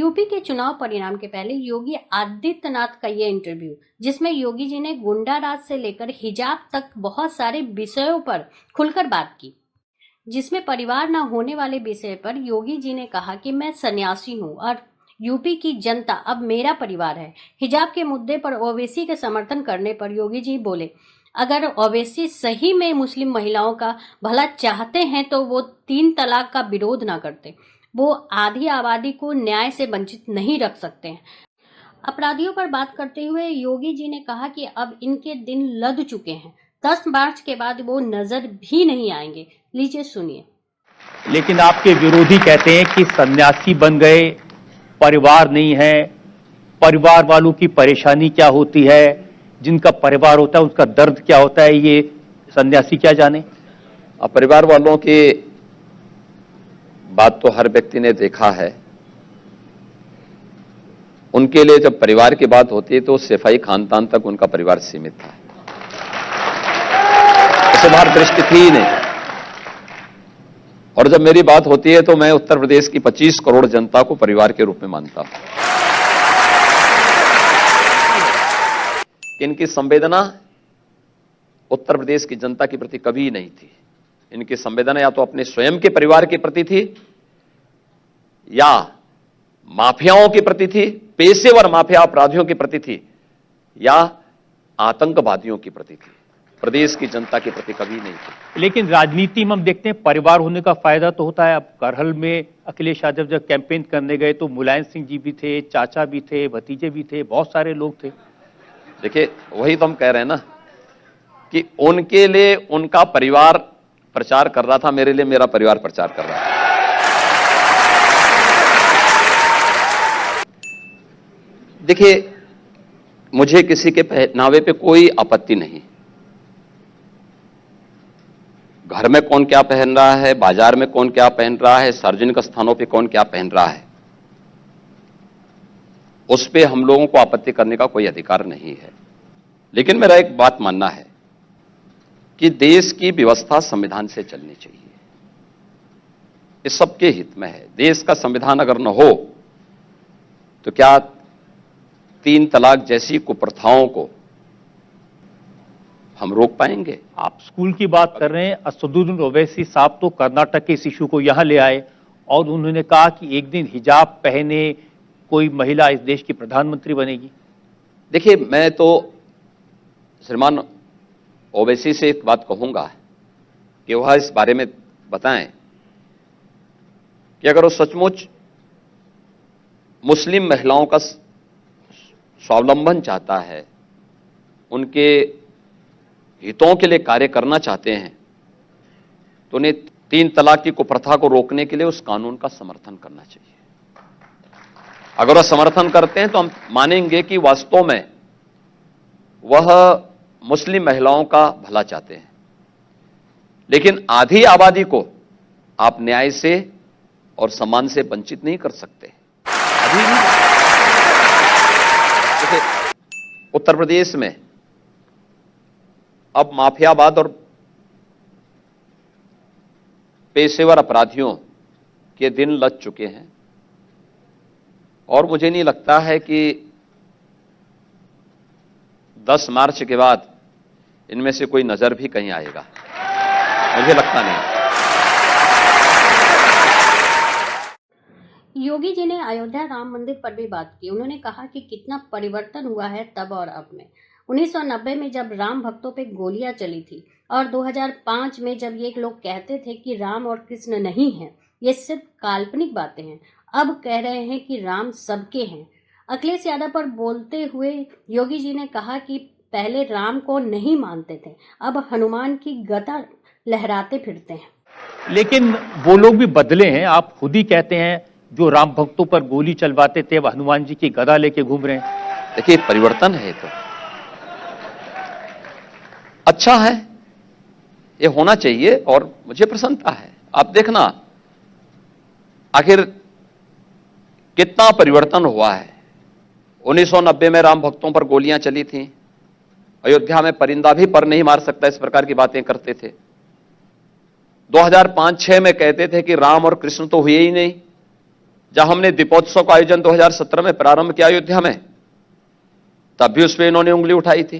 UP के चुनाव परिणाम के पहले योगी आदित्यनाथ का ये इंटरव्यू, जिसमें योगी जी ने गुंडा राज से लेकर हिजाब तक बहुत सारे विषयों पर खुलकर बात की, जिसमें परिवार न होने वाले विषय पर योगी जी ने कहा कि मैं सन्यासी हूं और यूपी की जनता अब मेरा परिवार है। हिजाब के मुद्दे पर ओवैसी के समर्थन करने पर योगी जी बोले, अगर ओवैसी सही में मुस्लिम महिलाओं का भला चाहते हैं तो वो 3 तलाक का विरोध ना करते। वो आधी आबादी को न्याय से वंचित नहीं रख सकते हैं। अपराधियों पर बात करते हुए योगी जी ने कहा कि अब इनके दिन लद चुके हैं। 10 मार्च के बाद वो नजर भी नहीं आएंगे। लीजिए सुनिए। लेकिन आपके विरोधी कहते हैं कि सन्यासी बन गए, परिवार नहीं है। परिवार वालों की परेशानी क्या होती है, जिनका परिवार होता है उसका दर्द क्या होता है, ये सन्यासी क्या जाने। अब परिवार वालों की बात तो हर व्यक्ति ने देखा है। उनके लिए जब परिवार की बात होती है तो सिपाही खानदान तक उनका परिवार सीमित था, उससे बाहर दृष्टि थी ही नहीं। और जब मेरी बात होती है तो मैं उत्तर प्रदेश की 25 करोड़ जनता को परिवार के रूप में मानता हूं। इनकी संवेदना उत्तर प्रदेश की जनता के प्रति कभी नहीं थी। इनकी संवेदना या तो अपने स्वयं के परिवार के प्रति थी या माफियाओं के प्रति थी, पेशेवर माफिया अपराधियों के प्रति थी, या आतंकवादियों के प्रति थी। प्रदेश की जनता के प्रति कभी नहीं थी। लेकिन राजनीति में हम देखते हैं परिवार होने का फायदा तो होता है। अब करहल में अखिलेश यादव जब कैंपेन करने गए तो मुलायम सिंह जी भी थे, चाचा भी थे, भतीजे भी थे, बहुत सारे लोग थे। देखिए, वही तो हम कह रहे हैं ना कि उनके लिए उनका परिवार प्रचार कर रहा था, मेरे लिए मेरा परिवार प्रचार कर रहा था। देखिए, मुझे किसी के पहनावे पे कोई आपत्ति नहीं। घर में कौन क्या पहन रहा है, बाजार में कौन क्या पहन रहा है, सार्वजनिक स्थानों पे कौन क्या पहन रहा है, उस पे हम लोगों को आपत्ति करने का कोई अधिकार नहीं है। लेकिन मेरा एक बात मानना है कि देश की व्यवस्था संविधान से चलनी चाहिए। इस सबके हित में है। देश का संविधान अगर न हो तो क्या 3 तलाक जैसी कुप्रथाओं को हम रोक पाएंगे? आप स्कूल की बात कर रहे हैं। असदुद्दीन ओवैसी साहब तो कर्नाटक के इस इशू को यहां ले आए और उन्होंने कहा कि एक दिन हिजाब पहने कोई महिला इस देश की प्रधानमंत्री बनेगी। देखिए, मैं तो श्रीमान ओवैसी से एक बात कहूंगा कि वह इस बारे में बताएं कि अगर वो सचमुच मुस्लिम महिलाओं का स्वावलंबन चाहता है, उनके हितों के लिए कार्य करना चाहते हैं, तो उन्हें 3 तलाक की कुप्रथा को रोकने के लिए उस कानून का समर्थन करना चाहिए। अगर वह समर्थन करते हैं तो हम मानेंगे कि वास्तव में वह मुस्लिम महिलाओं का भला चाहते हैं। लेकिन आधी आबादी को आप न्याय से और सम्मान से वंचित नहीं कर सकते। अभी भी उत्तर प्रदेश में अब माफियावाद और पेशेवर अपराधियों के दिन लग चुके हैं और मुझे नहीं लगता है कि 10 मार्च के बाद इनमें से कोई नजर भी कहीं आएगा। मुझे लगता नहीं। योगी जी ने अयोध्या राम मंदिर पर भी बात की। उन्होंने कहा कि कितना परिवर्तन हुआ है तब और अब में। 1990 में जब राम भक्तों पे गोलियां चली थी और 2005 में जब ये लोग कहते थे कि राम और कृष्ण नहीं हैं, ये सिर्फ काल्पनिक बातें हैं, अब कह रहे हैं कि राम सबके हैं। अखिलेश यादव पर बोलते हुए योगी जी ने कहा कि पहले राम को नहीं मानते थे, अब हनुमान की गदा लहराते फिरते हैं। लेकिन वो लोग भी बदले हैं। आप खुद ही कहते हैं जो राम भक्तों पर गोली चलवाते थे वह हनुमान जी की गदा लेके घूम रहे हैं। देखिए, परिवर्तन है तो अच्छा है, ये होना चाहिए और मुझे प्रसन्नता है। आप देखना आखिर कितना परिवर्तन हुआ है। 1990 में राम भक्तों पर गोलियां चली थीं, अयोध्या में परिंदा भी पर नहीं मार सकता, इस प्रकार की बातें करते थे। 2005-6 में कहते थे कि राम और कृष्ण तो हुए ही नहीं, जब हमने दीपोत्सव का आयोजन 2017 में प्रारंभ किया अयोध्या में, तब भी उसमें इन्होंने उंगली उठाई थी।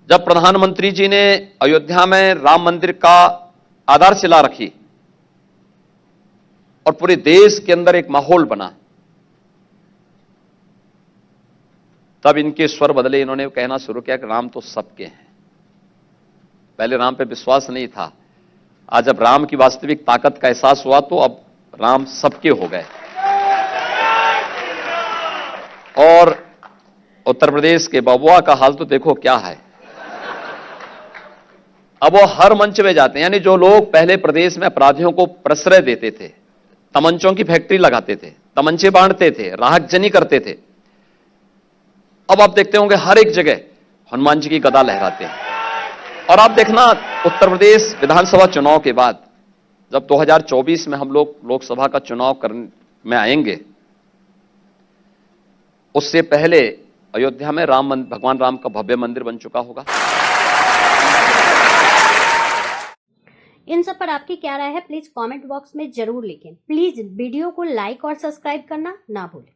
जब प्रधानमंत्री जी ने अयोध्या में राम मंदिर का आधारशिला रखी और पूरे देश के अंदर एक माहौल बना, तब इनके स्वर बदले। इन्होंने कहना शुरू किया कि राम तो सबके हैं। पहले राम पे विश्वास नहीं था, आज जब राम की वास्तविक ताकत का एहसास हुआ तो अब राम सबके हो गए। और उत्तर प्रदेश के बबुआ का हाल तो देखो क्या है। अब वो हर मंच में जाते हैं, यानी जो लोग पहले प्रदेश में अपराधियों को प्रश्रय देते थे, तमंचों की फैक्ट्री लगाते थे, तमंचे बांटते थे, राहतजनी करते थे, अब आप देखते होंगे हर एक जगह हनुमान जी की गदा लहराते हैं। और आप देखना उत्तर प्रदेश विधानसभा चुनाव के बाद, जब 2024 में हम लोग लोकसभा का चुनाव करने में आएंगे, उससे पहले अयोध्या में भगवान राम का भव्य मंदिर बन चुका होगा। इन सब पर आपकी क्या राय है, प्लीज कमेंट बॉक्स में जरूर लिखें। प्लीज वीडियो को लाइक और सब्सक्राइब करना ना भूलें।